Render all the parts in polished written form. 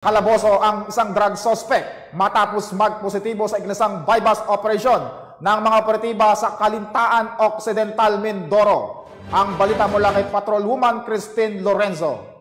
Kalaboso ang isang drug suspect matapos magpositibo sa ignisang bypass operation ng mga operatiba sa Calintaan Occidental, Mindoro. Ang balita mula kay Patrolwoman Christine Lorenzo.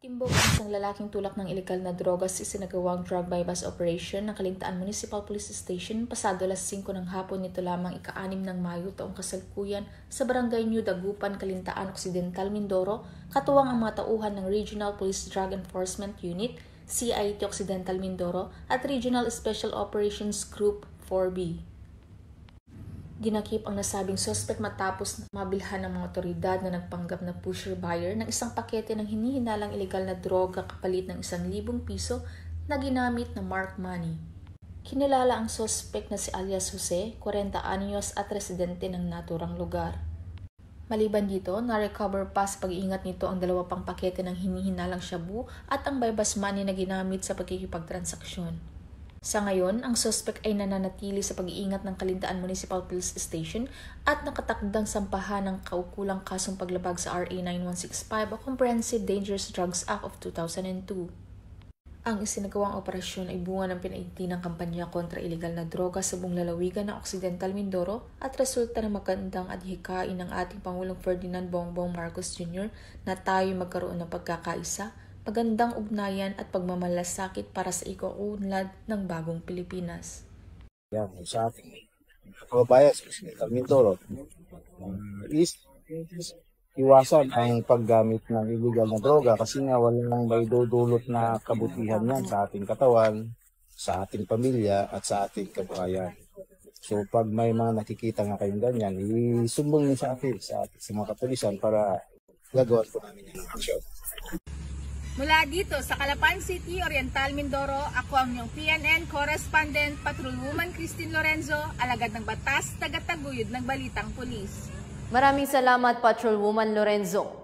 Timbog ang isang lalaking tulak ng ilegal na droga sa isinagawang drug bypass operation ng Calintaan Municipal Police Station pasado alas 5 ng hapon nito lamang ika-6 ng Mayo taong kasalukuyan sa Barangay New Dagupan, Calintaan Occidental, Mindoro, katuwang ang mga tauhan ng Regional Police Drug Enforcement Unit, CIT Occidental Mindoro at Regional Special Operations Group 4B. Dinakip ang nasabing suspect matapos mabilhan ng mga otoridad na nagpanggap na pusher buyer ng isang pakete ng hinihinalang ilegal na droga kapalit ng 1,000 piso na ginamit na marked money. Kinilala ang suspect na si alias Jose, 40 anyos at residente ng naturang lugar. Maliban dito, na-recover pa sa pag-iingat nito ang 2 pang pakete ng hinihinalang shabu at ang bypass money na ginamit sa pagkikipagtransaksyon. Sa ngayon, ang suspect ay nananatili sa pag-iingat ng Calintaan Municipal Police Station at nakatakdang sampahan ng kaukulang kasong paglabag sa RA 9165 o Comprehensive Dangerous Drugs Act of 2002. Ang isinagawang operasyon ay bunga ng pinaitinang kampanya kontra ilegal na droga sa buong lalawigan ng Occidental Mindoro at resulta ng magandang adhikain ng ating Pangulong Ferdinand Bongbong Marcos Jr. na tayo magkaroon ng pagkakaisa, magandang ugnayan at pagmamalasakit para sa ikuunlad ng bagong Pilipinas. Yan, sa ating kababayan sa Occidental Mindoro is iwasan ang paggamit ng illegal na droga kasi nga walang may dudulot na kabutihan yan sa ating katawan, sa ating pamilya at sa ating kabuhayan. So pag may mga nakikita nga kayong ganyan, isumbong nyo sa atin, sa mga kapulisan para gagawa po namin yung action. Mula dito sa Calapan City, Oriental Mindoro, ako ang inyong PNN Correspondent, Patrolwoman Christine Lorenzo, alagad ng batas, tagataguyod ng balitang pulis. Maraming salamat, Patrolwoman Lorenzo.